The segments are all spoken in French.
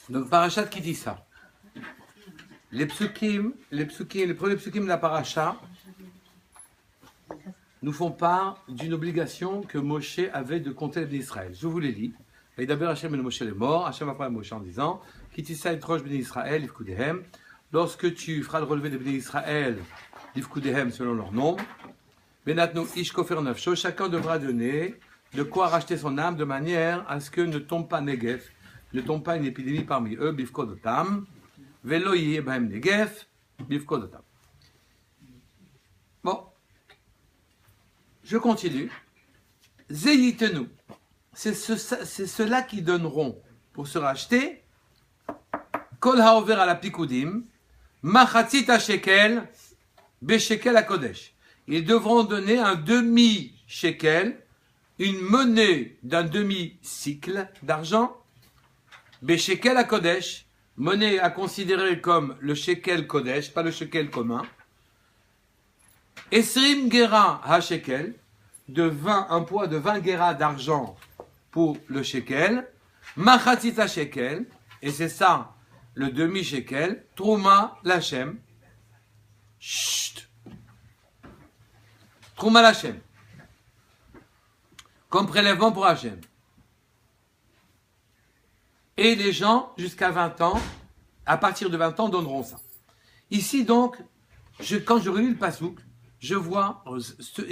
Donc, Parashat qui dit ça? Les psukim, les premiers psukim de la Parasha nous font part d'une obligation que Moshe avait de compter d'Israël. Je vous les lis. Et d'abord, Hachem et Moshe est mort. Hachem a parlé à Moshe en disant Kitissa et Rosh Bnei Israël, Ifkudehem. Lorsque tu feras le relevé des Bnei Israël, Ifkudehem selon leur nombre, Benatnu Ish Kofer Nafsho, chacun devra donner de quoi racheter son âme de manière à ce que ne tombe pas Negev, ne tombe pas une épidémie parmi eux, Bifkodotam, Velo Yebhem Negev, Bifkodotam. Bon, je continue. Zeyitenu, c'est ceux-là qui donneront pour se racheter, Kol Haover à la Pikudim, Machatzit Shekel, Beshekel à Kodesh. Ils devront donner un demi-shekel, une monnaie d'un demi-cycle d'argent, Beshekel à Kodesh, monnaie à considérer comme le shekel Kodesh, pas le shekel commun. Esrim Gera ha-shekel, un poids de 20 Gera d'argent pour le shekel, Machatzit shekel, et c'est ça le demi-shekel, Trouma Lachem, Chut, Trouma Lachem, comme prélèvement pour Hachem. Et les gens, jusqu'à 20 ans, à partir de 20 ans, donneront ça. Ici donc, quand je relis le pasouk, je vois,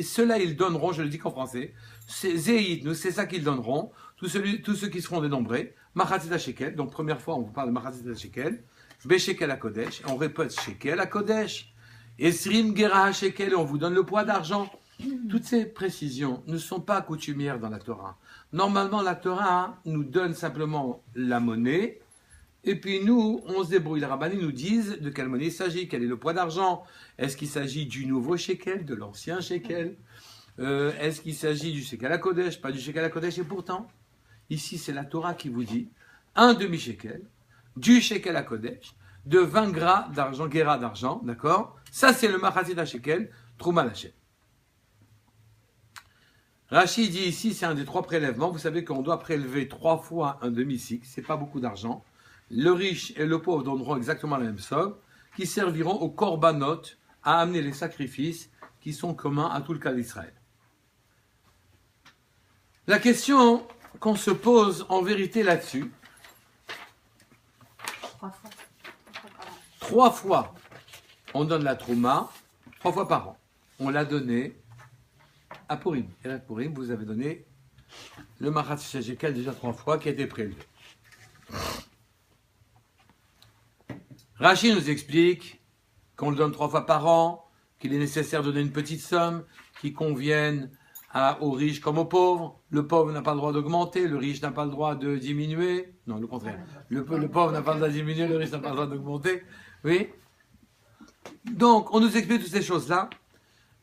ceux-là ils donneront, je le dis qu'en français, c'est Zéïd, c'est ça qu'ils donneront, tous ceux qui seront dénombrés, Machatzit shekel, donc première fois on vous parle de Machatzit shekel, Beshekel à Kodesh, on répète shekel à Kodesh, Esrim Gera shekel, on vous donne le poids d'argent. Toutes ces précisions ne sont pas coutumières dans la Torah. Normalement, la Torah nous donne simplement la monnaie, et puis nous, on se débrouille. Les rabbanim nous disent de quelle monnaie il s'agit, quel est le poids d'argent. Est-ce qu'il s'agit du nouveau shekel, de l'ancien shekel? Est-ce qu'il s'agit du shekel à Kodesh, pas du shekel à Kodesh? Et pourtant, ici, c'est la Torah qui vous dit un demi-shekel, du shekel à Kodesh, de 20 gras d'argent, guéra d'argent, d'accord? Ça, c'est le machatzit shekel, Trouma Lachem. Rashi dit ici, c'est un des 3 prélèvements. Vous savez qu'on doit prélever 3 fois un demi-cycle, c'est pas beaucoup d'argent. Le riche et le pauvre donneront exactement la même somme, qui serviront aux korbanot à amener les sacrifices qui sont communs à tout le cas d'Israël. La question qu'on se pose en vérité là-dessus, 3 fois, on donne la trouma, 3 fois par an. On l'a donné à Purim. Et à Purim, vous avez donné le Machatzit shekel déjà 3 fois qui a été prélevé. Rashi nous explique qu'on le donne 3 fois par an, qu'il est nécessaire de donner une petite somme qui convienne aux riches comme aux pauvres. Le pauvre n'a pas le droit d'augmenter, le riche n'a pas le droit de diminuer. Non, le contraire. Le pauvre n'a pas le droit de diminuer, le riche n'a pas le droit d'augmenter. Oui. Donc, on nous explique toutes ces choses-là,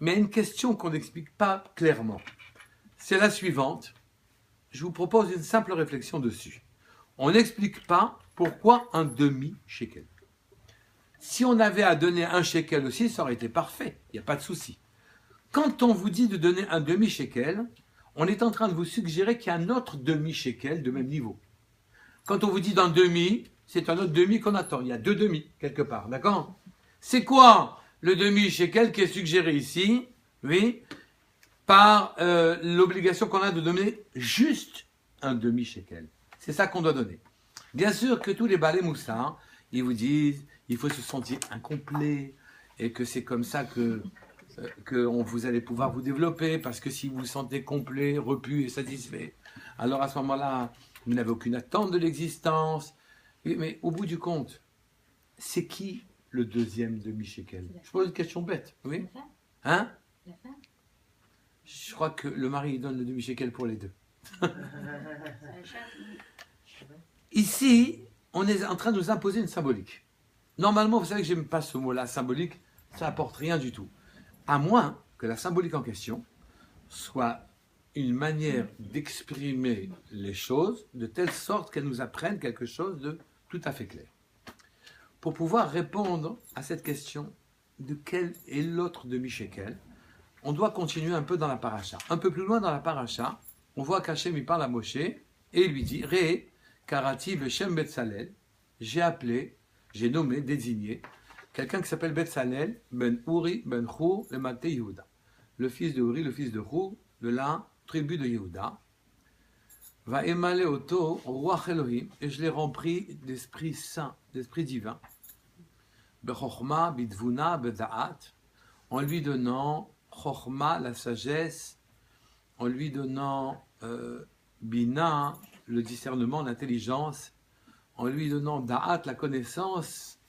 mais une question qu'on n'explique pas clairement. C'est la suivante. Je vous propose une simple réflexion dessus. On n'explique pas pourquoi un demi-shekel. Si on avait à donner un shekel aussi, ça aurait été parfait. Il n'y a pas de souci. Quand on vous dit de donner un demi-shekel, on est en train de vous suggérer qu'il y a un autre demi-shekel de même niveau. Quand on vous dit d'un demi, c'est un autre demi qu'on attend. Il y a 2 demi quelque part, d'accord? C'est quoi le demi-shekel qui est suggéré ici? Oui, par l'obligation qu'on a de donner juste un demi-shekel. C'est ça qu'on doit donner. Bien sûr que tous les balais moussards, ils vous disent il faut se sentir incomplet et que c'est comme ça que vous allez pouvoir vous développer, parce que si vous vous sentez complet, repu et satisfait, alors à ce moment-là, vous n'avez aucune attente de l'existence. Mais au bout du compte, c'est qui le deuxième demi-shekel? Je pose une question bête, oui? Hein? Je crois que le mari donne le demi-shekel pour les deux. Ici, on est en train de nous imposer une symbolique. Normalement, vous savez que je n'aime pas ce mot-là, symbolique, ça n'apporte rien du tout. À moins que la symbolique en question soit une manière d'exprimer les choses de telle sorte qu'elle nous apprenne quelque chose de tout à fait clair. Pour pouvoir répondre à cette question de quel est l'autre demi-shekel, on doit continuer un peu dans la paracha. Un peu plus loin dans la paracha, on voit qu'Hachem il parle à Moshe et il lui dit Re karati veshem Betzalel, j'ai appelé, j'ai nommé, désigné, quelqu'un qui s'appelle Betzalel, ben Uri, ben Hur, le Maté Yehuda. Le fils de Uri, le fils de Hur, de la tribu de Yehuda. Va émaler auto, roi Elohim, et je l'ai rempli d'esprit saint, d'esprit divin. Bechorma, bidvuna, beda'at, en lui donnant chorma, la sagesse, en lui donnant bina, le discernement, l'intelligence, en lui donnant da'at, la connaissance,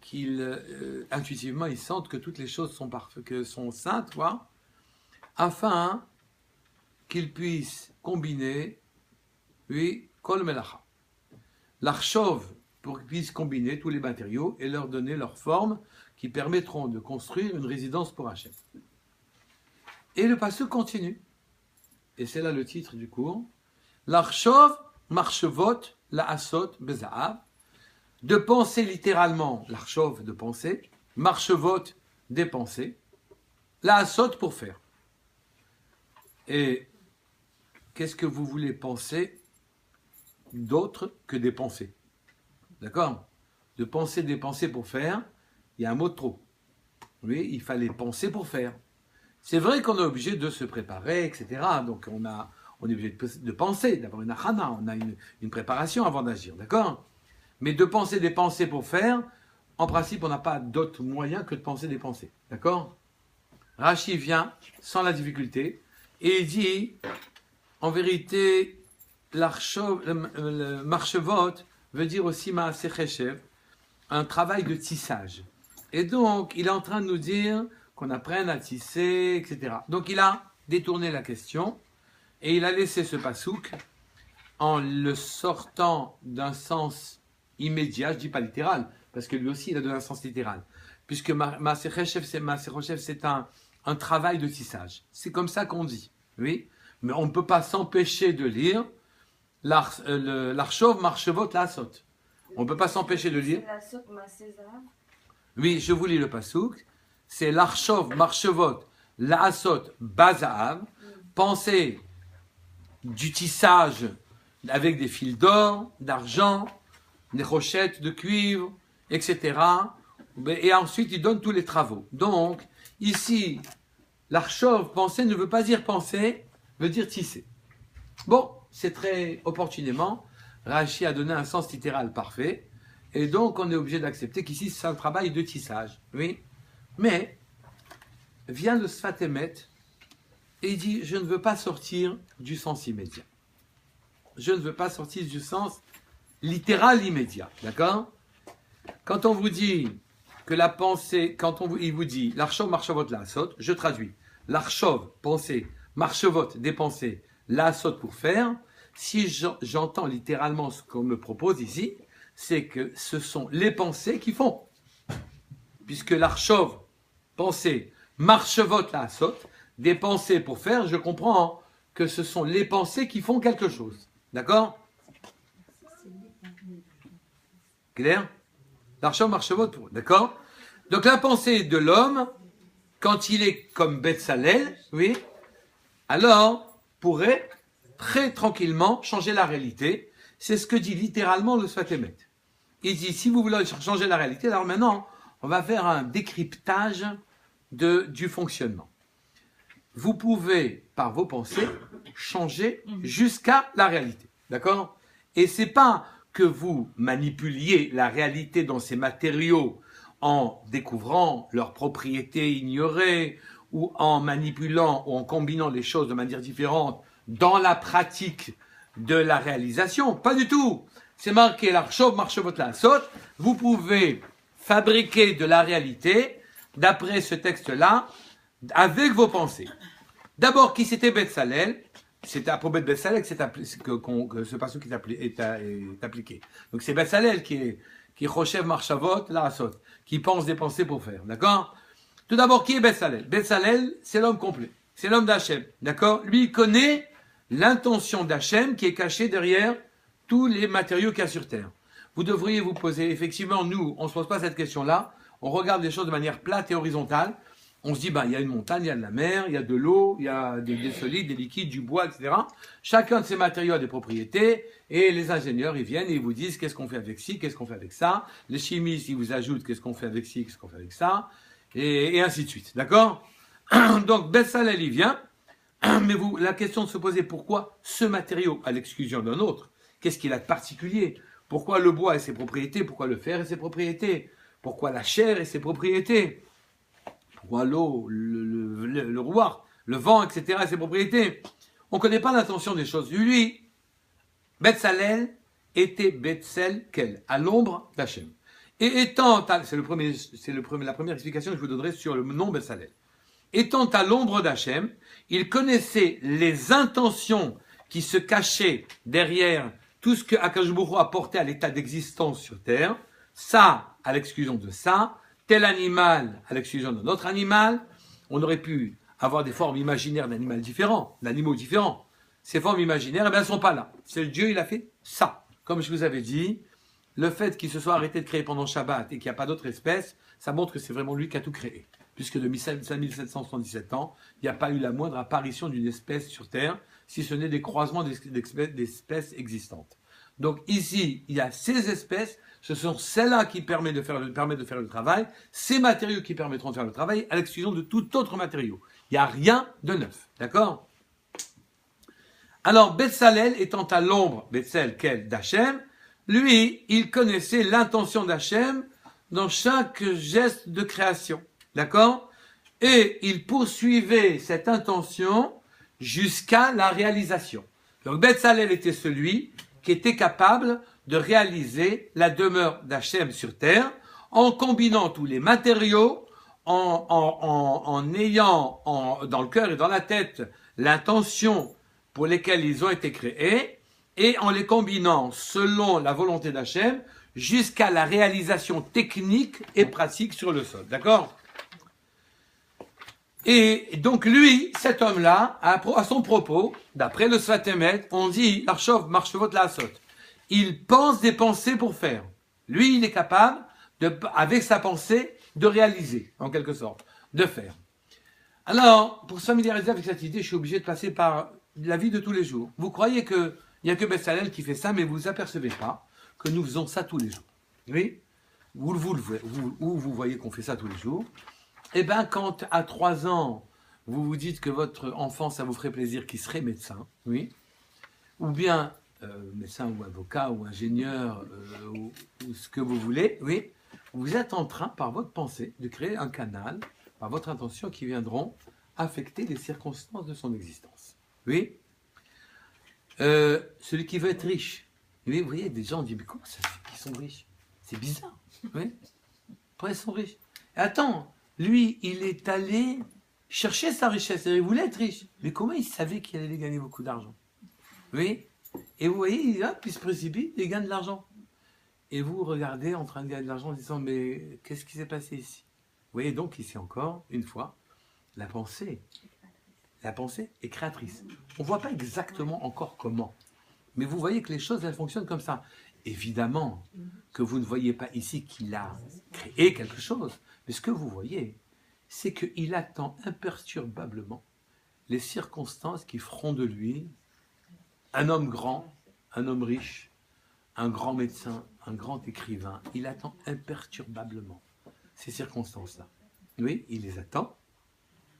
qu'il intuitivement il sente que toutes les choses sont parfaites, que sont saintes, quoi, afin qu'il puisse combiner, oui, kol melacha, l'archov, pour qu'ils puissent combiner tous les matériaux et leur donner leur forme qui permettront de construire une résidence pour Hachem. Et le passage continue. Et c'est là le titre du cours. L'archov, marchevot, la asot, bezaav. De penser littéralement, l'archov de penser, marchevot, des pensées, la asot pour faire. Et qu'est-ce que vous voulez penser d'autre que des pensées? D'accord? De penser des pensées pour faire, il y a un mot de trop. Oui, il fallait penser pour faire. C'est vrai qu'on est obligé de se préparer, etc. Donc on est obligé de penser, d'avoir une achana, on a une préparation avant d'agir, d'accord? Mais de penser des pensées pour faire, en principe, on n'a pas d'autre moyen que de penser des pensées, d'accord? Rashi vient sans la difficulté et il dit, en vérité, le marchevot veut dire aussi maaseh cheshev, un travail de tissage. Et donc, il est en train de nous dire qu'on apprenne à tisser, etc. Donc, il a détourné la question et il a laissé ce pasouk en le sortant d'un sens immédiat, je ne dis pas littéral, parce que lui aussi, il a donné un sens littéral. Puisque maaseh cheshev, c'est un travail de tissage. C'est comme ça qu'on dit, oui. Mais on ne peut pas s'empêcher de lire l'archov, marchevot, la asot. On ne peut pas s'empêcher de lire. Oui, je vous lis le pasouk. C'est l'archov, marchevot, la asot, bazaav. Pensez du tissage avec des fils d'or, d'argent, des rochettes de cuivre, etc. Et ensuite, il donne tous les travaux. Donc, ici, l'archov, penser, ne veut pas dire penser, veut dire tisser. Bon, c'est très opportunément, Rashi a donné un sens littéral parfait, et donc on est obligé d'accepter qu'ici c'est un travail de tissage, oui. Mais vient le Sfat Emet et il dit je ne veux pas sortir du sens immédiat. Je ne veux pas sortir du sens littéral immédiat, d'accord? Quand on vous dit que la pensée, il vous dit l'archov, marchavot, la asot, je traduis l'archov, pensée, marchavot, des pensées, la asot pour faire. Si j'entends littéralement ce qu'on me propose ici, c'est que ce sont les pensées qui font. Puisque l'archov, pensée, marchevot, la asot, des pensées pour faire, je comprends que ce sont les pensées qui font quelque chose. D'accord? Clair? L'archov, marchevot, d'accord? Donc la pensée de l'homme, quand il est comme Betzalel, oui, alors pourrait très tranquillement changer la réalité. C'est ce que dit littéralement le Sfat Emet. Il dit, si vous voulez changer la réalité, alors maintenant, on va faire un décryptage du fonctionnement. Vous pouvez, par vos pensées, changer jusqu'à la réalité. D'accord? Et c'est pas que vous manipuliez la réalité dans ces matériaux en découvrant leurs propriétés ignorées, ou en manipulant ou en combinant les choses de manière différente dans la pratique de la réalisation. Pas du tout. C'est marqué l'archov, marchevot, la asot. Vous pouvez fabriquer de la réalité d'après ce texte-là avec vos pensées. D'abord, qui c'était Betzalel? C'est à propos de Betzalel que ce passage est appliqué. Donc c'est Betzalel qui chochev marchavot, la asot, qui pense des pensées pour faire. D'accord? Tout d'abord, qui est Betzalel? Betzalel, c'est l'homme complet. C'est l'homme d'Hachem. D'accord? Lui, il connaît l'intention d'Hachem qui est cachée derrière tous les matériaux qu'il y a sur Terre. Vous devriez vous poser, effectivement, nous, on ne se pose pas cette question-là. On regarde les choses de manière plate et horizontale. On se dit, il y a une montagne, il y a de la mer, il y a de l'eau, il y a des solides, des liquides, du bois, etc. Chacun de ces matériaux a des propriétés, et les ingénieurs, ils viennent et ils vous disent qu'est-ce qu'on fait avec ci, qu'est-ce qu'on fait avec ça. Les chimistes, ils vous ajoutent qu'est-ce qu'on fait avec ci, qu'est-ce qu'on fait avec ça, et ainsi de suite. D'accord? Donc, Bezalel, il vient, mais la question de se poser, pourquoi ce matériau à l'exclusion d'un autre? Qu'est-ce qu'il a de particulier? Pourquoi le bois et ses propriétés? Pourquoi le fer et ses propriétés? Pourquoi la chair et ses propriétés? Pourquoi l'eau, le roi, le vent, etc. et ses propriétés? On ne connaît pas l'intention des choses. Lui, Bezalel était Betzel-Kel, à l'ombre d'Hachem. Et étant, c'est la première explication que je vous donnerai sur le nom Bezalel. Étant à l'ombre d'Hachem, il connaissait les intentions qui se cachaient derrière tout ce que Akadosh Baruch Hu a porté à l'état d'existence sur terre, ça à l'exclusion de ça, tel animal à l'exclusion d'un autre animal. On aurait pu avoir des formes imaginaires d'animaux différents. Ces formes imaginaires, elles ne sont pas là. C'est Dieu, il a fait ça. Comme je vous avais dit, le fait qu'il se soit arrêté de créer pendant Shabbat et qu'il n'y a pas d'autres espèces, ça montre que c'est vraiment lui qui a tout créé. Puisque de 5777 ans, il n'y a pas eu la moindre apparition d'une espèce sur Terre, si ce n'est des croisements d'espèces existantes. Donc ici, il y a ces espèces, ce sont celles-là qui permettent de faire le travail, ces matériaux qui permettront de faire le travail, à l'exclusion de tout autre matériau. Il n'y a rien de neuf, d'accord? Alors, Bezalel étant à l'ombre, Betzel-Kel d'Hachem, lui, il connaissait l'intention d'Hachem dans chaque geste de création, d'accord? Et il poursuivait cette intention jusqu'à la réalisation. Donc, Bezalel était celui qui était capable de réaliser la demeure d'Hachem sur terre en combinant tous les matériaux, en ayant dans le cœur et dans la tête l'intention pour lesquels ils ont été créés, et en les combinant selon la volonté d'Hachem, jusqu'à la réalisation technique et pratique sur le sol. D'accord? Et donc lui, cet homme-là, à son propos, d'après le Sfat Emet, on dit, l'Archov marchevot la asot. Il pense des pensées pour faire. Lui, il est capable, avec sa pensée, de réaliser, en quelque sorte, de faire. Alors, pour se familiariser avec cette idée, je suis obligé de passer par la vie de tous les jours. Vous croyez qu'il n'y a que Bezalel qui fait ça, mais vous ne vous apercevez pas que nous faisons ça tous les jours. Oui? Vous voyez qu'on fait ça tous les jours. Eh bien, quand à 3 ans, vous vous dites que votre enfant, ça vous ferait plaisir qu'il serait médecin, oui? Ou bien médecin ou avocat ou ingénieur ou ce que vous voulez, oui? Vous êtes en train, par votre pensée, de créer un canal, par votre intention, qui viendront affecter les circonstances de son existence. Oui? Celui qui veut être riche. Oui, vous voyez, des gens disent, mais comment ça se fait qu'ils sont riches? C'est bizarre. Oui? Pourquoi ils sont riches? Et attends, lui, il est allé chercher sa richesse. Il voulait être riche. Mais comment il savait qu'il allait gagner beaucoup d'argent? Oui? Et vous voyez, il se précipite et gagne de l'argent. Et vous regardez en train de gagner de l'argent en disant, mais qu'est-ce qui s'est passé ici? Vous voyez donc ici encore, une fois, la pensée est créatrice. On ne voit pas exactement encore comment. Mais vous voyez que les choses, elles fonctionnent comme ça. Évidemment que vous ne voyez pas ici qu'il a créé quelque chose. Mais ce que vous voyez, c'est qu'il attend imperturbablement les circonstances qui feront de lui un homme grand, un homme riche, un grand médecin, un grand écrivain. Il attend imperturbablement ces circonstances-là. Oui, il les attend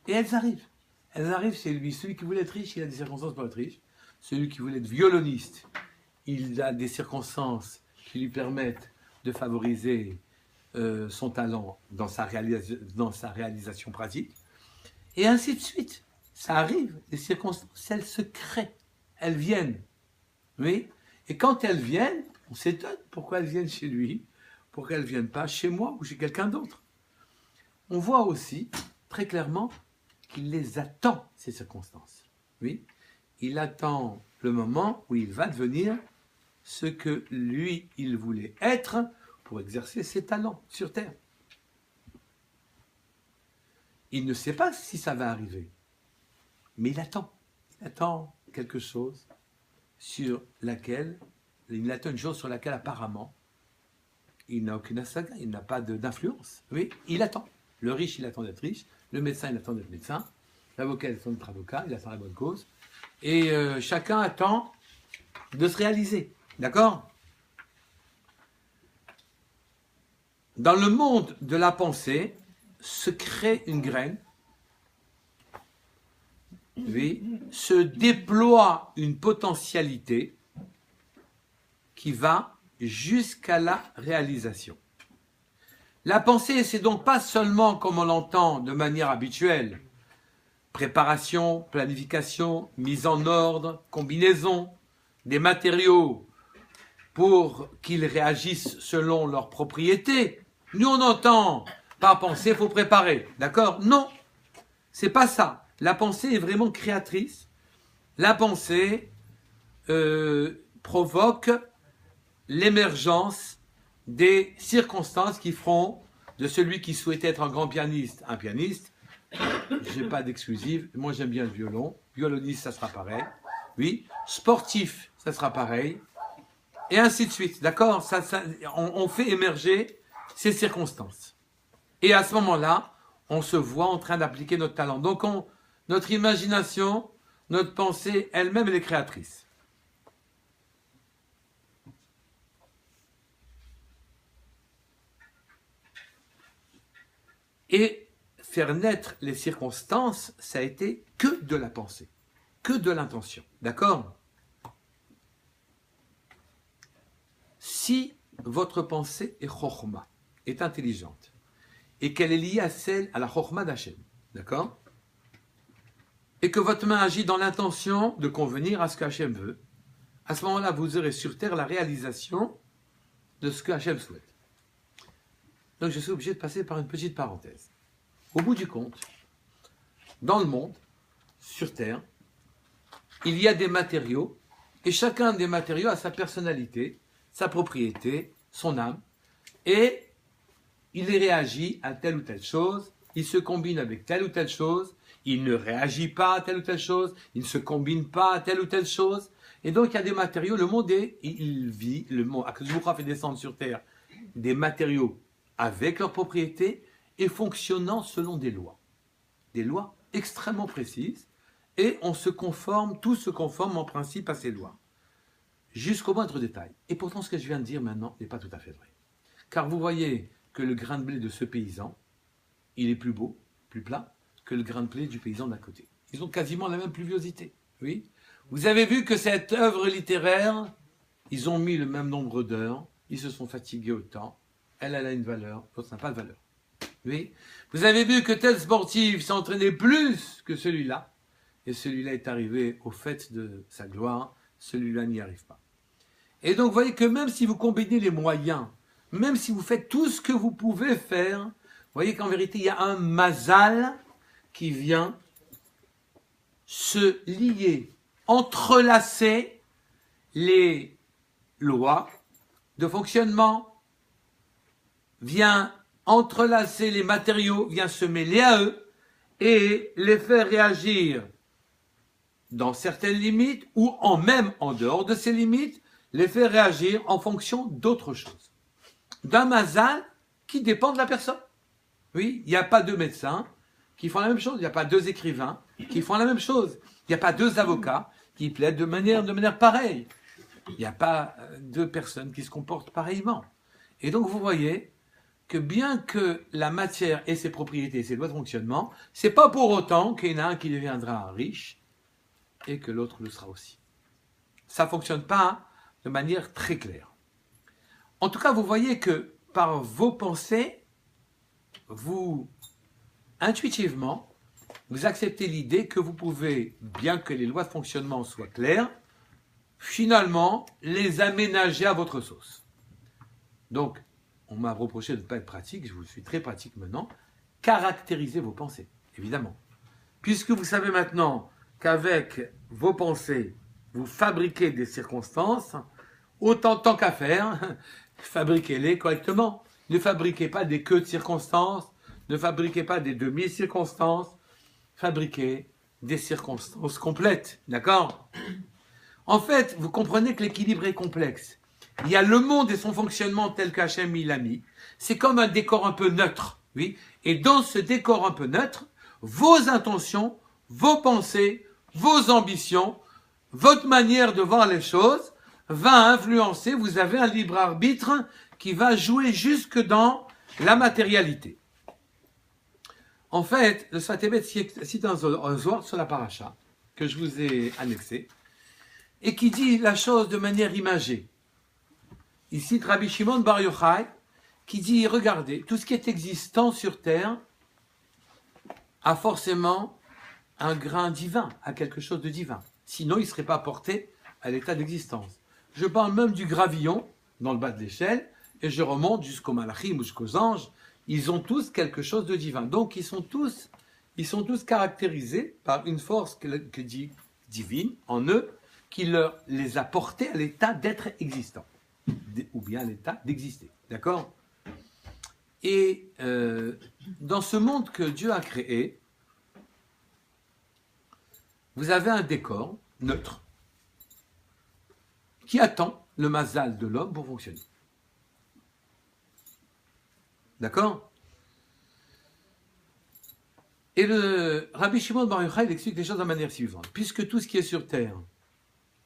et elles arrivent. Elles arrivent, c'est lui. Celui qui voulait être riche, il a des circonstances pour être riche. Celui qui voulait être violoniste, il a des circonstances qui lui permettent de favoriser son talent dans sa réalisation pratique. Et ainsi de suite. Ça arrive, les circonstances, elles se créent. Elles viennent. Oui. Et quand elles viennent, on s'étonne pourquoi elles viennent chez lui, pourquoi elles ne viennent pas chez moi ou chez quelqu'un d'autre. On voit aussi, très clairement, qu'il les attend, ces circonstances. Oui. Il attend le moment où il va devenir ce que lui, il voulait être pour exercer ses talents sur Terre. Il ne sait pas si ça va arriver, mais il attend. Il attend quelque chose sur laquelle, il attend une chose sur laquelle apparemment, il n'a aucune asaga, il n'a pas d'influence. Oui, il attend. Le riche, il attend d'être riche. Le médecin, il attend d'être médecin. L'avocat, il attend d'être avocat. Il attend la bonne cause. Et chacun attend de se réaliser. D'accord? Dans le monde de la pensée, se crée une graine, oui, se déploie une potentialité qui va jusqu'à la réalisation. La pensée, c'est donc pas seulement, comme on l'entend de manière habituelle, préparation, planification, mise en ordre, combinaison des matériaux pour qu'ils réagissent selon leurs propriétés. Nous, on entend par pensée, il faut préparer. D'accord? Non, c'est pas ça. La pensée est vraiment créatrice. La pensée provoque l'émergence des circonstances qui feront de celui qui souhaitait être un grand pianiste, un pianiste. Je n'ai pas d'exclusive. Moi, j'aime bien le violon. Violoniste, ça sera pareil. Oui. Sportif, ça sera pareil. Et ainsi de suite. D'accord? On fait émerger ces circonstances. Et à ce moment-là, on se voit en train d'appliquer notre talent. Donc, notre imagination, notre pensée, elle-même, elle est créatrice. Et faire naître les circonstances, ça a été que de la pensée, que de l'intention. D'accord? Si votre pensée est chokhma, est intelligente, et qu'elle est liée à la chokhma d'Hachem, d'accord? Et que votre main agit dans l'intention de convenir à ce qu'Hachem veut, à ce moment-là, vous aurez sur terre la réalisation de ce que Hachem souhaite. Donc je suis obligé de passer par une petite parenthèse. Au bout du compte, dans le monde, sur terre, il y a des matériaux, et chacun des matériaux a sa personnalité, sa propriété, son âme, et il réagit à telle ou telle chose, il se combine avec telle ou telle chose, il ne réagit pas à telle ou telle chose, il ne se combine pas à telle ou telle chose, et donc il y a des matériaux, le monde il vit, le monde, Akhdoucha fait descendre sur terre des matériaux avec leurs propriétés et fonctionnant selon des lois extrêmement précises, et on se conforme, tout se conforme en principe à ces lois, jusqu'au moindre détail. Et pourtant, ce que je viens de dire maintenant n'est pas tout à fait vrai. Car vous voyez que le grain de blé de ce paysan, il est plus beau, plus plat, que le grain de blé du paysan d'à côté. Ils ont quasiment la même pluviosité. Oui. Vous avez vu que cette œuvre littéraire, ils ont mis le même nombre d'heures, ils se sont fatigués autant, elle a une valeur, l'autre n'a pas de valeur. Oui. Vous avez vu que tel sportif s'est entraîné plus que celui-là, et celui-là est arrivé au fait de sa gloire, celui-là n'y arrive pas. Et donc, vous voyez que même si vous combinez les moyens, même si vous faites tout ce que vous pouvez faire, vous voyez qu'en vérité, il y a un mazal qui vient se lier, entrelacer les lois de fonctionnement, vient entrelacer les matériaux, vient se mêler à eux et les faire réagir dans certaines limites ou même en dehors de ces limites, les faire réagir en fonction d'autres choses. D'un mazal qui dépend de la personne. Oui, il n'y a pas deux médecins qui font la même chose, il n'y a pas deux écrivains qui font la même chose, il n'y a pas deux avocats qui plaident de manière pareille. Il n'y a pas deux personnes qui se comportent pareillement. Et donc vous voyez que bien que la matière ait ses propriétés et ses lois de fonctionnement, c'est pas pour autant qu'il y en a un qui deviendra riche et que l'autre le sera aussi. Ça ne fonctionne pas de manière très claire. En tout cas, vous voyez que par vos pensées, vous, intuitivement, vous acceptez l'idée que vous pouvez, bien que les lois de fonctionnement soient claires, finalement, les aménager à votre sauce. Donc, on m'a reproché de ne pas être pratique, je vous suis très pratique maintenant. Caractérisez vos pensées, évidemment. Puisque vous savez maintenant qu'avec vos pensées, vous fabriquez des circonstances, autant tant qu'à faire, fabriquez-les correctement. Ne fabriquez pas des queues de circonstances, ne fabriquez pas des demi-circonstances, fabriquez des circonstances complètes, d'accord? En fait, vous comprenez que l'équilibre est complexe. Il y a le monde et son fonctionnement tel qu'Hachem l'a mis. C'est comme un décor un peu neutre, oui. Et dans ce décor un peu neutre, vos intentions, vos pensées, vos ambitions, votre manière de voir les choses va influencer, vous avez un libre arbitre qui va jouer jusque dans la matérialité. En fait, le Sfat Emet cite un Zohar sur la paracha, que je vous ai annexé, et qui dit la chose de manière imagée. Il cite Rabbi Shimon Bar Yochai, qui dit, regardez, tout ce qui est existant sur Terre a forcément un grain divin, a quelque chose de divin. Sinon, il ne serait pas porté à l'état d'existence. Je parle même du gravillon, dans le bas de l'échelle, et je remonte jusqu'aux malachim ou jusqu'aux anges. Ils ont tous quelque chose de divin. Donc, ils sont tous caractérisés par une force divine en eux, qui les a portés à l'état d'être existants, ou bien à l'état d'exister. D'accord ? Et dans ce monde que Dieu a créé, vous avez un décor neutre qui attend le mazal de l'homme pour fonctionner. D'accord ? Et le Rabbi Shimon Bar Yochai explique les choses de la manière suivante. Puisque tout ce qui est sur terre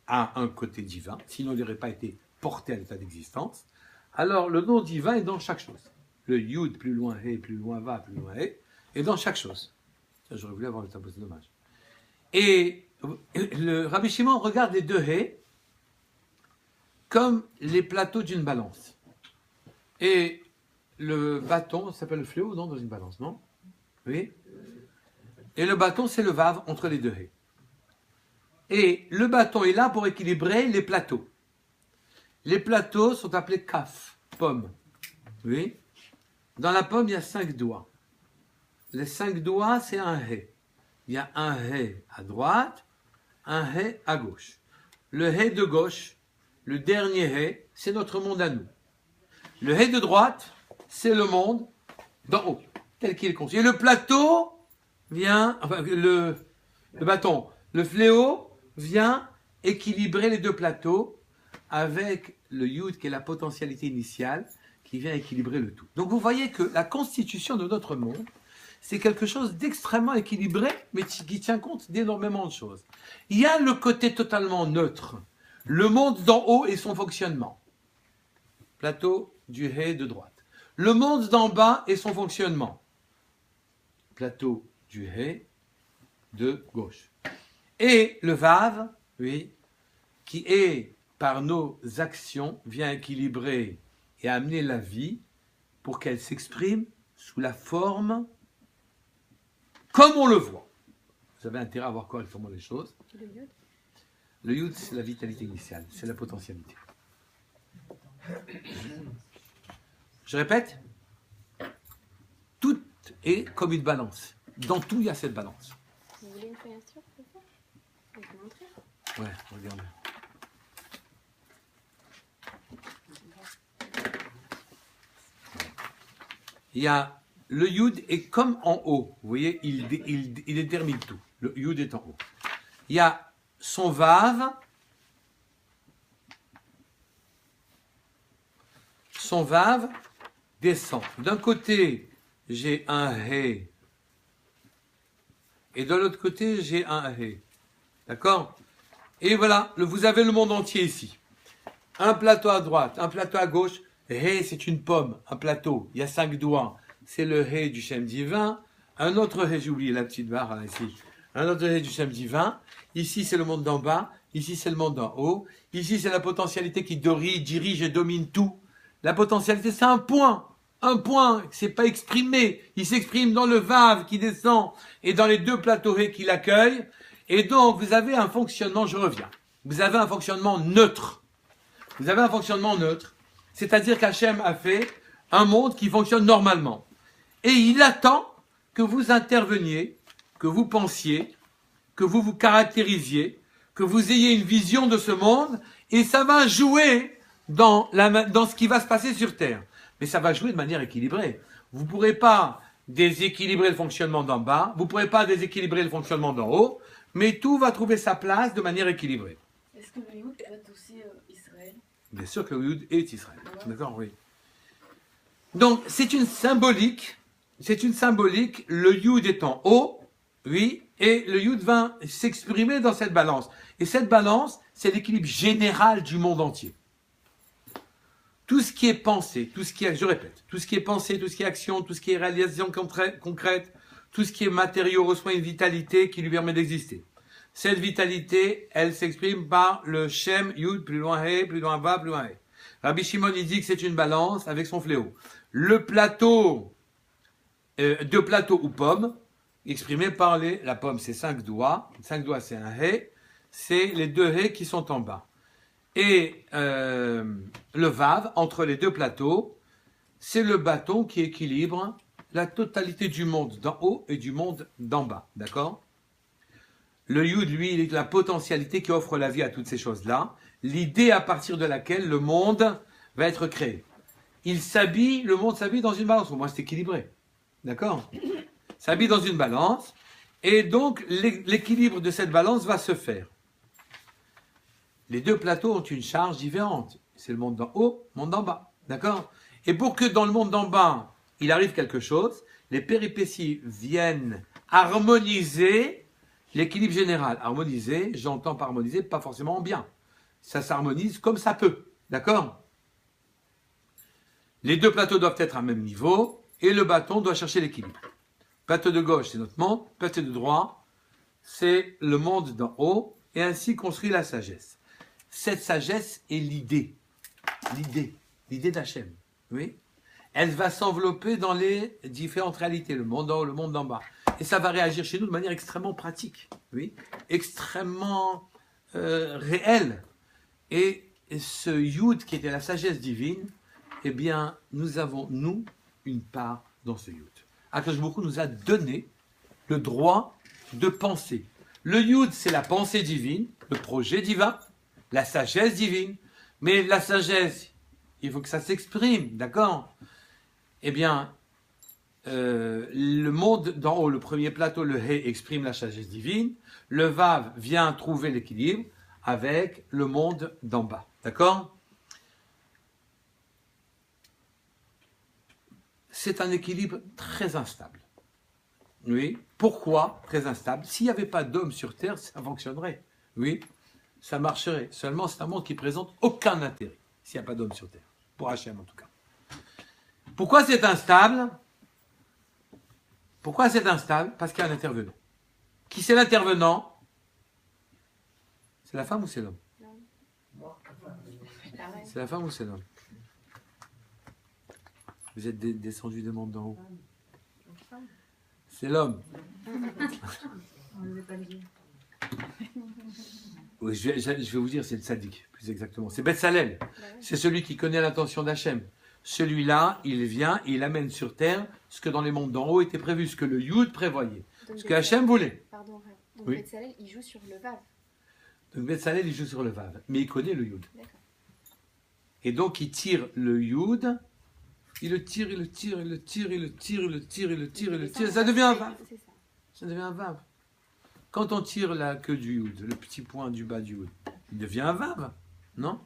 a un côté divin, sinon il n'aurait pas été porté à l'état d'existence, alors le nom divin est dans chaque chose. Le Yud, plus loin He, plus loin Va, plus loin He, est dans chaque chose. Ça, j'aurais voulu avoir le tableau, c'est dommage. Et le Rabbi Shimon regarde les deux He comme les plateaux d'une balance. Et le bâton, ça s'appelle le fléau, non, dans une balance, non ? Oui. Et le bâton, c'est le Vav entre les deux He. Et le bâton est là pour équilibrer les plateaux. Les plateaux sont appelés kaf, pomme. Oui. Dans la pomme, il y a 5 doigts. Les 5 doigts, c'est un He. Il y a un He à droite, un He à gauche. Le He de gauche, le dernier He, c'est notre monde à nous. Le He de droite, c'est le monde d'en haut, tel qu'il est conçu. Et le plateau vient, enfin le bâton, le fléau vient équilibrer les deux plateaux avec le Yud qui est la potentialité initiale qui vient équilibrer le tout. Donc vous voyez que la constitution de notre monde, c'est quelque chose d'extrêmement équilibré, mais qui tient compte d'énormément de choses. Il y a le côté totalement neutre, le monde d'en haut et son fonctionnement. Plateau du He de droite. Le monde d'en bas et son fonctionnement. Plateau du He de gauche. Et le Vav, oui, qui est, par nos actions, vient équilibrer et amener la vie pour qu'elle s'exprime sous la forme comme on le voit. Vous avez intérêt à voir correctement les choses. Le Yud, c'est la vitalité initiale, c'est la potentialité. Je répète, tout est comme une balance. Dans tout, il y a cette balance. Vous voulez une fenêtre pour ça ? On peut montrer ? Ouais, regardez. Il y a le Yud est comme en haut. Vous voyez, il détermine tout. Le Yud est en haut. Il y a son Vav. Son Vav descend. D'un côté, j'ai un He. Et de l'autre côté, j'ai un He. D'accord ? Et voilà, vous avez le monde entier ici. Un plateau à droite, un plateau à gauche. He, c'est une pomme, un plateau. Il y a 5 doigts. C'est le He du Shem divin. Un autre He, j'ai oublié la petite barre là, ici. Un autre He du Shem divin. Ici, c'est le monde d'en bas. Ici, c'est le monde d'en haut. Ici, c'est la potentialité qui dirige et domine tout. La potentialité, c'est un point. Un point, c'est pas exprimé. Il s'exprime dans le Vav qui descend et dans les deux plateaux He qui l'accueillent. Et donc, vous avez un fonctionnement, je reviens. Vous avez un fonctionnement neutre. Vous avez un fonctionnement neutre. C'est-à-dire qu'Hachem a fait un monde qui fonctionne normalement. Et il attend que vous interveniez, que vous pensiez, que vous vous caractérisiez, que vous ayez une vision de ce monde, et ça va jouer dans ce qui va se passer sur Terre. Mais ça va jouer de manière équilibrée. Vous ne pourrez pas déséquilibrer le fonctionnement d'en bas, vous ne pourrez pas déséquilibrer le fonctionnement d'en haut, mais tout va trouver sa place de manière équilibrée. Est-ce que le Yud est aussi Israël ? Bien sûr que le Yud est Israël. D'accord, oui. Donc, c'est une symbolique. Le Yud est en haut oui, et le Yud va s'exprimer dans cette balance. Et cette balance, c'est l'équilibre général du monde entier. Tout ce qui est pensée, tout ce qui est, je répète, tout ce qui est pensée, tout ce qui est action, tout ce qui est réalisation concrète, tout ce qui est matériau reçoit une vitalité qui lui permet d'exister. Cette vitalité, elle s'exprime par le Shem, Yud, plus loin He, plus loin Va, plus loin He. Rabbi Shimon, il dit que c'est une balance avec son fléau. Le plateau, deux plateaux ou pommes, exprimé par la pomme, c'est 5 doigts. 5 doigts, c'est un He. C'est les deux He qui sont en bas. Et le Vav, entre les deux plateaux, c'est le bâton qui équilibre la totalité du monde d'en haut et du monde d'en bas. D'accord? Le Yud, lui, il est la potentialité qui offre la vie à toutes ces choses-là. L'idée à partir de laquelle le monde va être créé. Le monde s'habille dans une balance. Au moins, c'est équilibré. D'accord? S'habille dans une balance. Et donc, l'équilibre de cette balance va se faire. Les deux plateaux ont une charge différente. C'est le monde d'en haut, le monde d'en bas. D'accord? Et pour que dans le monde d'en bas, il arrive quelque chose, les péripéties viennent harmoniser l'équilibre général. Harmoniser, j'entends par harmoniser, pas forcément bien. Ça s'harmonise comme ça peut. D'accord? Les deux plateaux doivent être à même niveau et le bâton doit chercher l'équilibre. Plateau de gauche, c'est notre monde. Plateau de droite, c'est le monde d'en haut. Et ainsi construit la sagesse. Cette sagesse est l'idée d'Hachem. Oui? Elle va s'envelopper dans les différentes réalités, le monde d'en haut, le monde d'en bas. Et ça va réagir chez nous de manière extrêmement pratique, oui? Extrêmement réelle. Et ce Yud qui était la sagesse divine, eh bien, nous avons, nous, une part dans ce Yud. Akadosh Baruch Hu nous a donné le droit de penser. Le Yud, c'est la pensée divine, le projet divin, la sagesse divine. Mais la sagesse, il faut que ça s'exprime, d'accord? Eh bien, le monde d'en haut, le premier plateau, le He, exprime la sagesse divine. Le Vav vient trouver l'équilibre avec le monde d'en bas, d'accord? C'est un équilibre très instable. Oui. Pourquoi très instable? S'il n'y avait pas d'hommes sur Terre, ça fonctionnerait. Oui, ça marcherait. Seulement, c'est un monde qui présente aucun intérêt, s'il n'y a pas d'hommes sur Terre. Pour Hachem, en tout cas. Pourquoi c'est instable? Pourquoi c'est instable? Parce qu'il y a un intervenant. Qui c'est l'intervenant? C'est la femme ou c'est l'homme? C'est la femme ou c'est l'homme? Vous êtes descendu des mondes d'en haut. C'est l'homme. Oui, je vais vous dire, c'est le tzaddik, plus exactement. C'est Betsalel. C'est celui qui connaît l'intention d'Hachem. Celui-là, il vient et il amène sur terre ce que dans les mondes d'en haut était prévu, ce que le Yud prévoyait, donc ce que Hachem voulait. Pardon, donc oui. Betsalel, il joue sur le Vav. Donc Betsalel, il joue sur le Vav, mais il connaît le Yud. D'accord. Et donc il tire le Yud, il le tire, il le tire, il le tire, il le tire, il le tire, il le tire, il le tire, ça devient un Vav. Ça devient un Vav. Quand on tire la queue du Yud, le petit point du bas du Yud, il devient un Vav, non?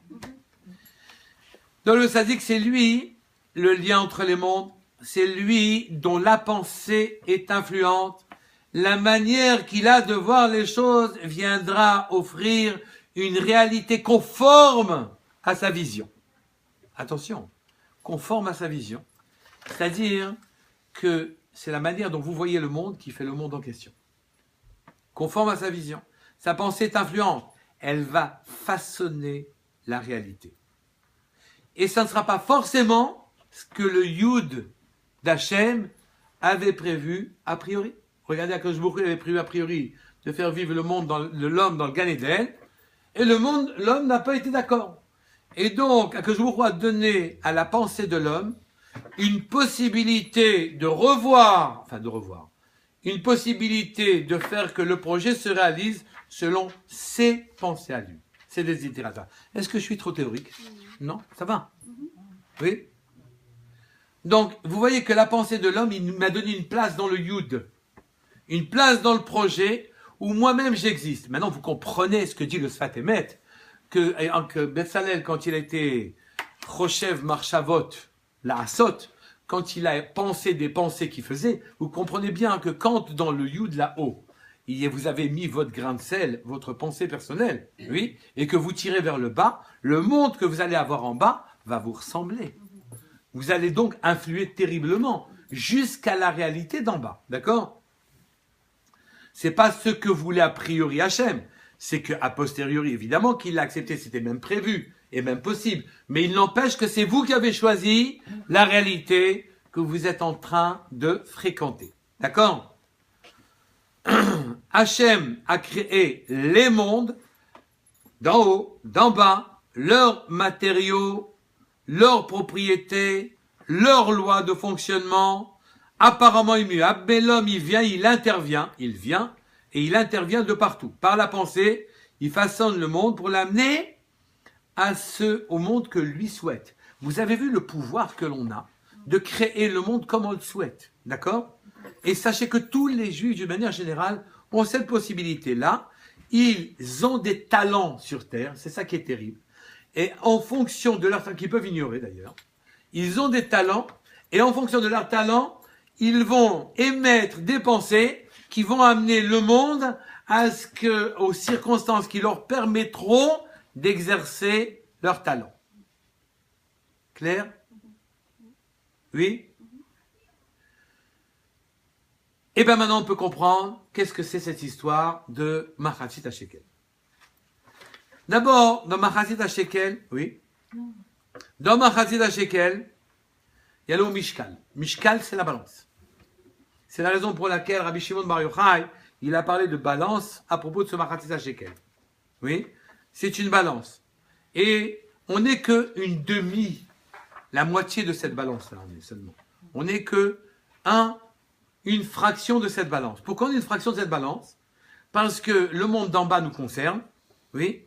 Donc le tzaddik, c'est lui, le lien entre les mondes, c'est lui dont la pensée est influente. La manière qu'il a de voir les choses viendra offrir une réalité conforme à sa vision. Attention, conforme à sa vision. C'est-à-dire que c'est la manière dont vous voyez le monde qui fait le monde en question. Conforme à sa vision. Sa pensée est influente. Elle va façonner la réalité. Et ça ne sera pas forcément ce que le Yud d'Hachem avait prévu a priori. Regardez, Akadosh Baruch Hu avait prévu a priori de faire vivre le monde, l'homme dans le Gan Eden, et l'homme n'a pas été d'accord. Et donc, Akadosh Baruch Hu a donné à la pensée de l'homme une possibilité de revoir, une possibilité de faire que le projet se réalise selon ses pensées à lui, ses desiderata. Est-ce que je suis trop théorique? Non, ça va. Oui. Donc, vous voyez que la pensée de l'homme, il m'a donné une place dans le Yud, une place dans le projet où moi-même j'existe. Maintenant, vous comprenez ce que dit le Sfat Emet, que Betsalel, quand il a été Choshev Marchavot, la Asot, quand il a pensé des pensées qu'il faisait, vous comprenez bien que quand dans le Yud là-haut, vous avez mis votre grain de sel, votre pensée personnelle, oui, et que vous tirez vers le bas, le monde que vous allez avoir en bas va vous ressembler. Vous allez donc influer terriblement jusqu'à la réalité d'en bas, d'accord? C'est pas ce que voulait a priori Hachem, c'est que a posteriori, évidemment qu'il l'a accepté, c'était même prévu et même possible, mais il n'empêche que c'est vous qui avez choisi la réalité que vous êtes en train de fréquenter, d'accord? Hachem a créé les mondes d'en haut, d'en bas, leurs matériaux, leurs propriétés, leurs lois de fonctionnement, apparemment immuables, mais l'homme il vient et il intervient de partout. Par la pensée, il façonne le monde pour l'amener au monde que lui souhaite. Vous avez vu le pouvoir que l'on a de créer le monde comme on le souhaite, d'accord? Et sachez que tous les juifs, d'une manière générale, ont cette possibilité-là. Ils ont des talents sur Terre, c'est ça qui est terrible. Et en fonction de leur talent, qu'ils peuvent ignorer d'ailleurs, ils ont des talents, et en fonction de leurs talents, ils vont émettre des pensées qui vont amener le monde aux circonstances qui leur permettront d'exercer leur talent. Clair? Oui? Et bien maintenant on peut comprendre qu'est-ce que c'est cette histoire de Machatzit HaShekel. D'abord, dans Machatzit HaShekel, oui? Dans Machatzit HaShekel, il y a le Mishkal. Mishkal, c'est la balance. C'est la raison pour laquelle Rabbi Shimon Bar Yochai, il a parlé de balance à propos de ce Machatzit HaShekel. Oui? C'est une balance. Et on n'est que une demi, la moitié de cette balance-là, on est seulement. On n'est que une fraction de cette balance. Pourquoi on est une fraction de cette balance? Parce que le monde d'en bas nous concerne, oui,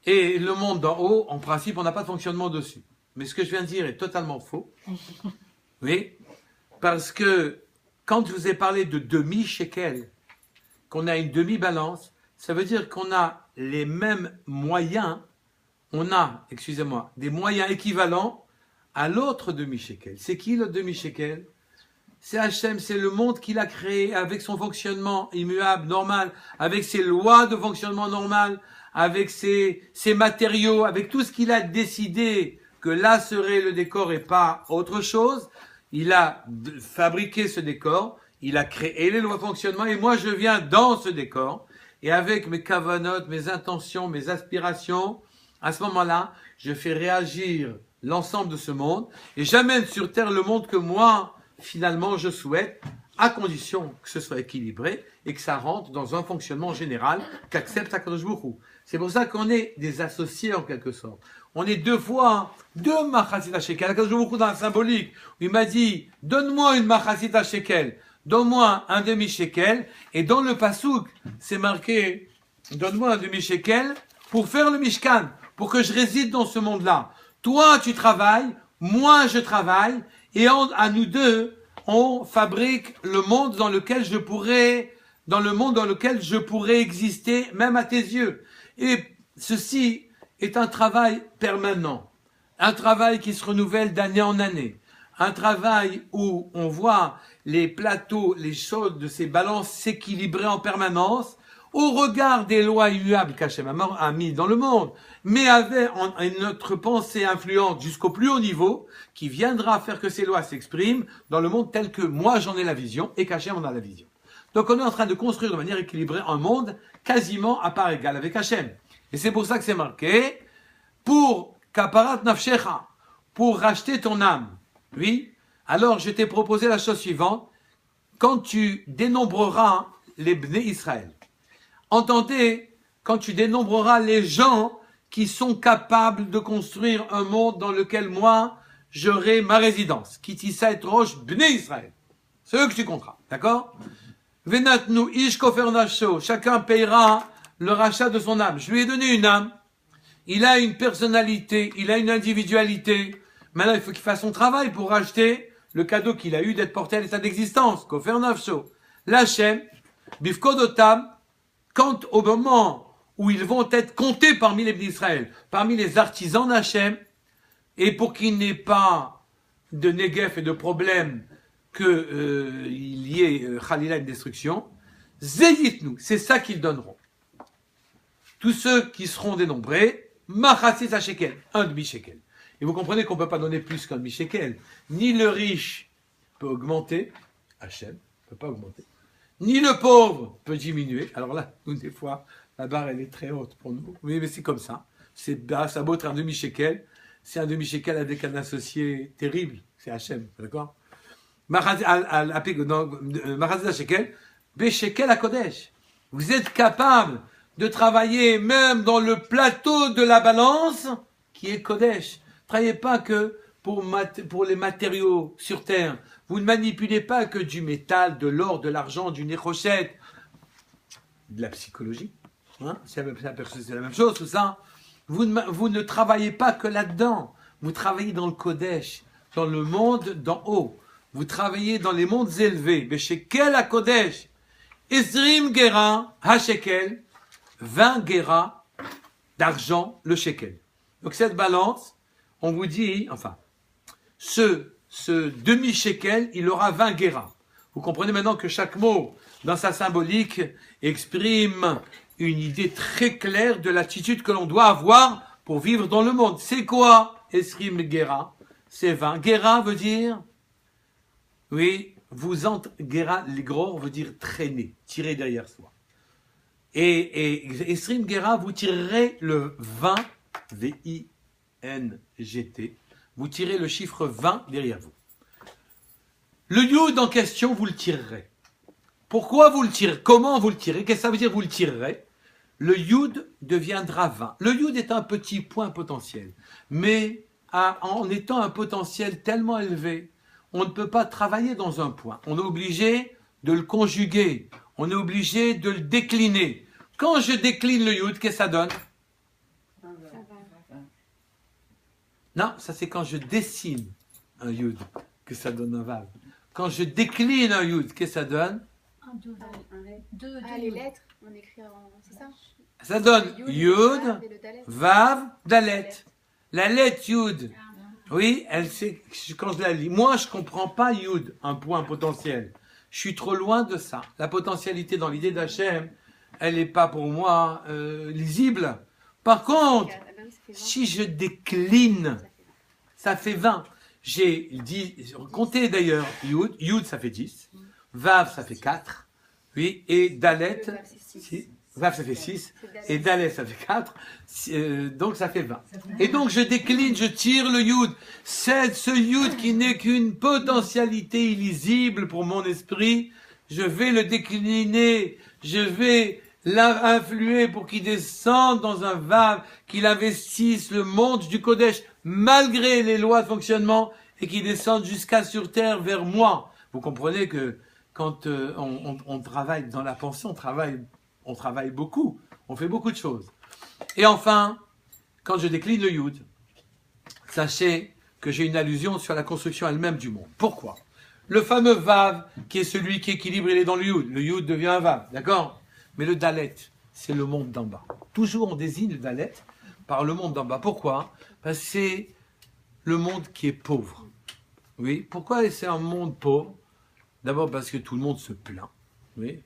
et le monde d'en haut, en principe, on n'a pas de fonctionnement dessus. Mais ce que je viens de dire est totalement faux, oui, parce que quand je vous ai parlé de demi-shekel, qu'on a une demi-balance, ça veut dire qu'on a les mêmes moyens, des moyens équivalents à l'autre demi-shekel. C'est qui l'autre demi-shekel? C'est Hachem, c'est le monde qu'il a créé avec son fonctionnement immuable, normal, avec ses lois de fonctionnement normal, avec ses matériaux, avec tout ce qu'il a décidé que là serait le décor et pas autre chose. Il a fabriqué ce décor, il a créé les lois de fonctionnement et moi je viens dans ce décor et avec mes kavanot, mes intentions, mes aspirations, à ce moment-là, je fais réagir l'ensemble de ce monde et j'amène sur terre le monde que moi, finalement, je souhaite, à condition que ce soit équilibré et que ça rentre dans un fonctionnement général qu'accepte HaKadosh Baruch Hu. C'est pour ça qu'on est des associés en quelque sorte. On est deux Machatzit HaShekel. HaKadosh Baruch Hu dans la symbolique, où il m'a dit, donne-moi une Machatzit HaShekel, donne-moi un demi-shekel, et dans le pasouk, c'est marqué, donne-moi un demi-shekel pour faire le Mishkan, pour que je réside dans ce monde-là. Toi, tu travailles, moi, je travaille, et à nous deux, on fabrique le monde dans lequel je pourrais exister, même à tes yeux. Et ceci est un travail permanent, un travail qui se renouvelle d'année en année, un travail où on voit les plateaux, les choses de ces balances s'équilibrer en permanence, au regard des lois immuables qu'Hachem a mis dans le monde, mais avec notre pensée influente jusqu'au plus haut niveau, qui viendra faire que ces lois s'expriment dans le monde tel que moi j'en ai la vision et qu'Hachem en a la vision. Donc on est en train de construire de manière équilibrée un monde quasiment à part égale avec Hachem. Et c'est pour ça que c'est marqué, pour kaparat nafshecha, pour racheter ton âme. Oui. Alors je t'ai proposé la chose suivante, quand tu dénombreras les Bnei Israël, entendez, quand tu dénombreras les gens qui sont capables de construire un monde dans lequel moi, j'aurai ma résidence. Kitissa et Roche, Bnei Israël. C'est eux que tu compteras. D'accord? Venatnu ish kofer nafsho. Chacun payera le rachat de son âme. Je lui ai donné une âme. Il a une personnalité. Il a une individualité. Maintenant, il faut qu'il fasse son travail pour racheter le cadeau qu'il a eu d'être porté à l'état d'existence. Kofer nafsho. L'Hachem, bifkodotam, quand au moment où ils vont être comptés parmi les d'Israël, parmi les artisans d'Hachem, et pour qu'il n'ait pas de néguef et de problème qu'il y ait Khalila une destruction, Zeyitnu, c'est ça qu'ils donneront. Tous ceux qui seront dénombrés, Machatzit shekel, un demi-shekel. Et vous comprenez qu'on ne peut pas donner plus qu'un demi-shekel. Ni le riche peut augmenter, Hachem ne peut pas augmenter, ni le pauvre peut diminuer. Alors là, nous, des fois, la barre, elle est très haute pour nous. Oui, mais c'est comme ça. C'est bas, ça vaut être un demi-shekel. C'est un demi-shekel avec un associé terrible. C'est Hachem, d'accord? Machatzit shekel, Beshekel à Kodesh. Vous êtes capable de travailler même dans le plateau de la balance qui est Kodesh. Ne travaillez pas que pour les matériaux sur terre. Vous ne manipulez pas que du métal, de l'or, de l'argent, du nérochette, de la psychologie. Hein, c'est la même chose, tout ça. Vous ne travaillez pas que là-dedans. Vous travaillez dans le Kodesh, dans le monde d'en haut. Vous travaillez dans les mondes élevés. Beshekel à Kodesh. Esrim Gera, ha-shekel, 20 Gera d'argent le shekel. Donc cette balance, on vous dit, enfin, ce demi-shekel, il aura 20 Gera. Vous comprenez maintenant que chaque mot, dans sa symbolique, exprime une idée très claire de l'attitude que l'on doit avoir pour vivre dans le monde. C'est quoi Esrim Gera? C'est 20. Gera veut dire, oui, Gera, l'igro veut dire traîner, tirer derrière soi. Et Esrim Gera, vous tirerez le 20, V-I-N-G-T, vous tirez le chiffre 20 derrière vous. Le yud en question, vous le tirerez. Pourquoi vous le tirez? Comment vous le tirez? Qu'est-ce que ça veut dire vous le tirerez? Le yud deviendra 20. Le yud est un petit point potentiel, mais en étant un potentiel tellement élevé, on ne peut pas travailler dans un point. On est obligé de le conjuguer. On est obligé de le décliner. Quand je décline le yud, qu'est-ce que ça donne? Non, ça c'est quand je dessine un yud que ça donne un vav. Quand je décline un yud, qu'est-ce que ça donne? Les lettres, on écrit c'est ça? Ça donne yud, vav, dalet. La lettre yud. Oui, quand je la lis, moi je comprends pas Yud, un point potentiel. Je suis trop loin de ça. La potentialité dans l'idée d'Hachem, elle n'est pas pour moi lisible. Par contre, si je décline, ça fait 20. J'ai dit, comptez d'ailleurs Yud, Yud ça fait 10, Vav ça fait 4, oui, et Dalet, Vav ça fait 6, et Dalet ça fait 4, donc ça fait 20. Et donc je décline, je tire le Yud. C'est ce Yud qui n'est qu'une potentialité illisible pour mon esprit. Je vais le décliner, je vais l'influer pour qu'il descende dans un Vav, qu'il investisse le monde du Kodesh, malgré les lois de fonctionnement, et qu'il descende jusqu'à sur terre vers moi. Vous comprenez que quand on travaille dans la pensée, on travaille beaucoup, on fait beaucoup de choses. Et enfin, quand je décline le Yud, sachez que j'ai une allusion sur la construction elle-même du monde. Pourquoi? Le fameux Vav, qui est celui qui équilibre, il est dans le Yud. Le Yud devient un Vav, d'accord? Mais le Dalet, c'est le monde d'en bas. Toujours on désigne le Dalet par le monde d'en bas. Pourquoi? Parce que c'est le monde qui est pauvre. Oui. Pourquoi c'est un monde pauvre? D'abord parce que tout le monde se plaint. Oui.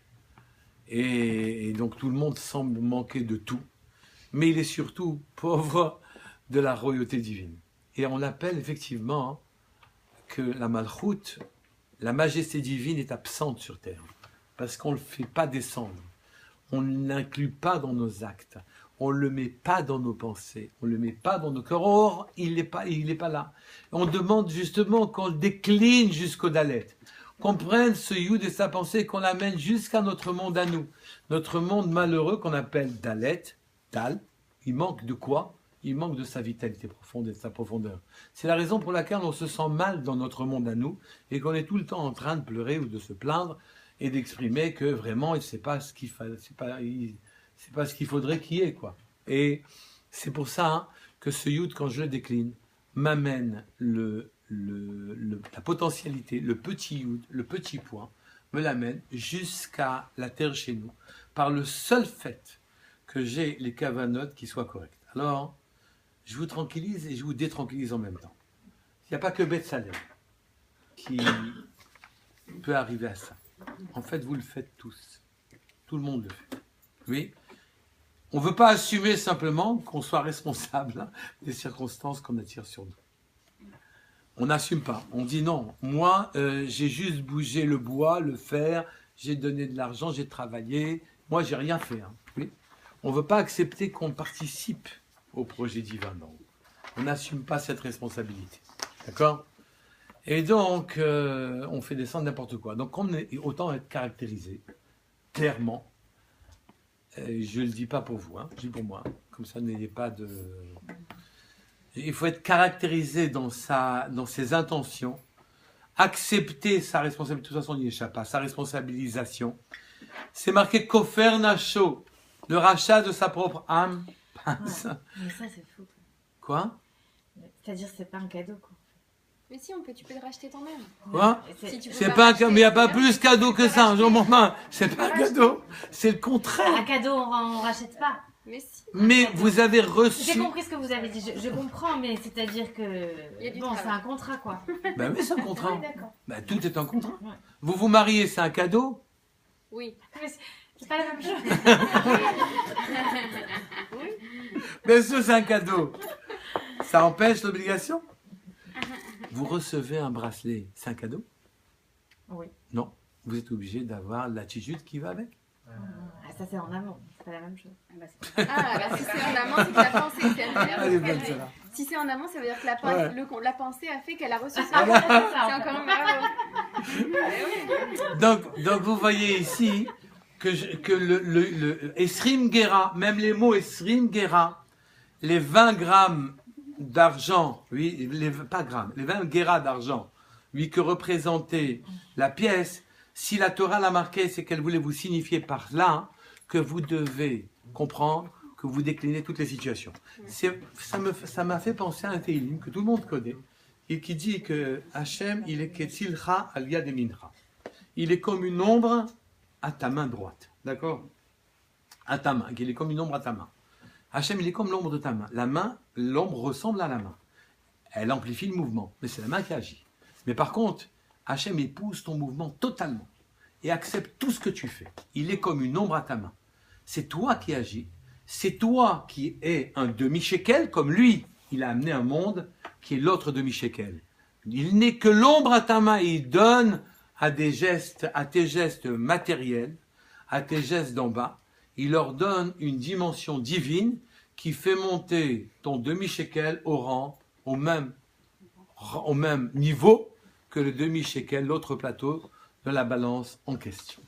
Et donc tout le monde semble manquer de tout. Mais il est surtout pauvre de la royauté divine. Et on l'appelle effectivement que la malchoute, la majesté divine est absente sur terre. Parce qu'on ne le fait pas descendre. On ne l'inclut pas dans nos actes. On ne le met pas dans nos pensées. On ne le met pas dans nos cœurs. Or, il n'est pas là. On demande justement qu'on le décline jusqu'au Dalet. Qu'on prenne ce Yud et sa pensée, qu'on l'amène jusqu'à notre monde à nous. Notre monde malheureux qu'on appelle Dalet, Dal. Il manque de quoi? Il manque de sa vitalité profonde et de sa profondeur. C'est la raison pour laquelle on se sent mal dans notre monde à nous et qu'on est tout le temps en train de pleurer ou de se plaindre et d'exprimer que vraiment, c'est pas ce qu'il faudrait qu'il y ait, quoi. Et c'est pour ça que ce Yud, quand je le décline, m'amène la potentialité, le petit Yud, le petit point, me l'amène jusqu'à la terre chez nous, par le seul fait que j'ai les kavanotes qui soient correctes. Alors, je vous tranquillise et je vous détranquillise en même temps. Il n'y a pas que Beth Salem qui peut arriver à ça. En fait, vous le faites tous. Tout le monde le fait. Oui. On ne veut pas assumer simplement qu'on soit responsable des circonstances qu'on attire sur nous. On n'assume pas. On dit non. Moi, j'ai juste bougé le bois, le fer, j'ai donné de l'argent, j'ai travaillé. Moi, j'ai rien fait. Oui. On ne veut pas accepter qu'on participe au projet divin d'en haut. On n'assume pas cette responsabilité. D'accord ? Et donc, on fait descendre n'importe quoi. Donc, autant être caractérisé, clairement. Je ne le dis pas pour vous, je dis pour moi. Comme ça, n'ayez pas de... Il faut être caractérisé dans ses intentions, accepter sa responsabilité. De toute façon, il n'y échappe pas. Sa responsabilisation. C'est marqué Kofer Nacho, le rachat de sa propre âme. Ouais, mais ça, c'est fou. Quoi ? C'est-à-dire, c'est pas un cadeau, quoi. Mais si, tu peux te racheter toi-même. Quoi ? Si tu peux C'est pas pas racheter, mais il n'y a pas tu plus cadeau que ça. C'est pas un cadeau. C'est le contraire. Un cadeau, on rachète pas. Mais si. Mais vous avez reçu. J'ai compris ce que vous avez dit. Je comprends, mais c'est-à-dire que... Bon, c'est un contrat, quoi. Ben oui, c'est un contrat. Oui, d'accord. Ben, tout est un contrat. Ouais. Vous vous mariez, c'est un cadeau. Oui. Mais c'est pas la même chose. Bien sûr, c'est un cadeau. Ça empêche l'obligation. Vous recevez un bracelet, c'est un cadeau? Oui. Non. Vous êtes obligé d'avoir l'attitude qui va avec. Ah, ça, c'est en amont. C'est pas la même chose. Si c'est en amont, c'est que la pensée Elle est belle, fait. celle-là. Si c'est en amont, ça veut dire que la pensée a fait qu'elle a reçu ça. Ah, ouais, c'est ça, C'est en fait. encore mieux. Donc vous voyez ici que le Esrim Gera, même les mots Esrim Gera, les 20 grammes d'argent, oui, les 20 Gera d'argent, oui, que représentait la pièce, si la Torah l'a marqué, c'est qu'elle voulait vous signifier par là que vous devez comprendre que vous déclinez toutes les situations. Ça m'a fait penser à un Teilim que tout le monde connaît, et qui dit que Hachem, il est Ketzilcha al Yad Emincha. Il est comme une ombre à ta main droite. D'accord? À ta main. Il est comme une ombre à ta main. Hachem, il est comme l'ombre de ta main. La main, l'ombre ressemble à la main. Elle amplifie le mouvement, mais c'est la main qui agit. Mais par contre, Hachem épouse ton mouvement totalement et accepte tout ce que tu fais. Il est comme une ombre à ta main. C'est toi qui agis. C'est toi qui es un demi-shekel, comme lui. Il a amené un monde qui est l'autre demi-shekel. Il n'est que l'ombre à ta main. Il donne à tes gestes matériels, à tes gestes d'en bas. Il leur donne une dimension divine qui fait monter ton demi-shekel au même niveau que le demi-shekel, l'autre plateau de la balance en question.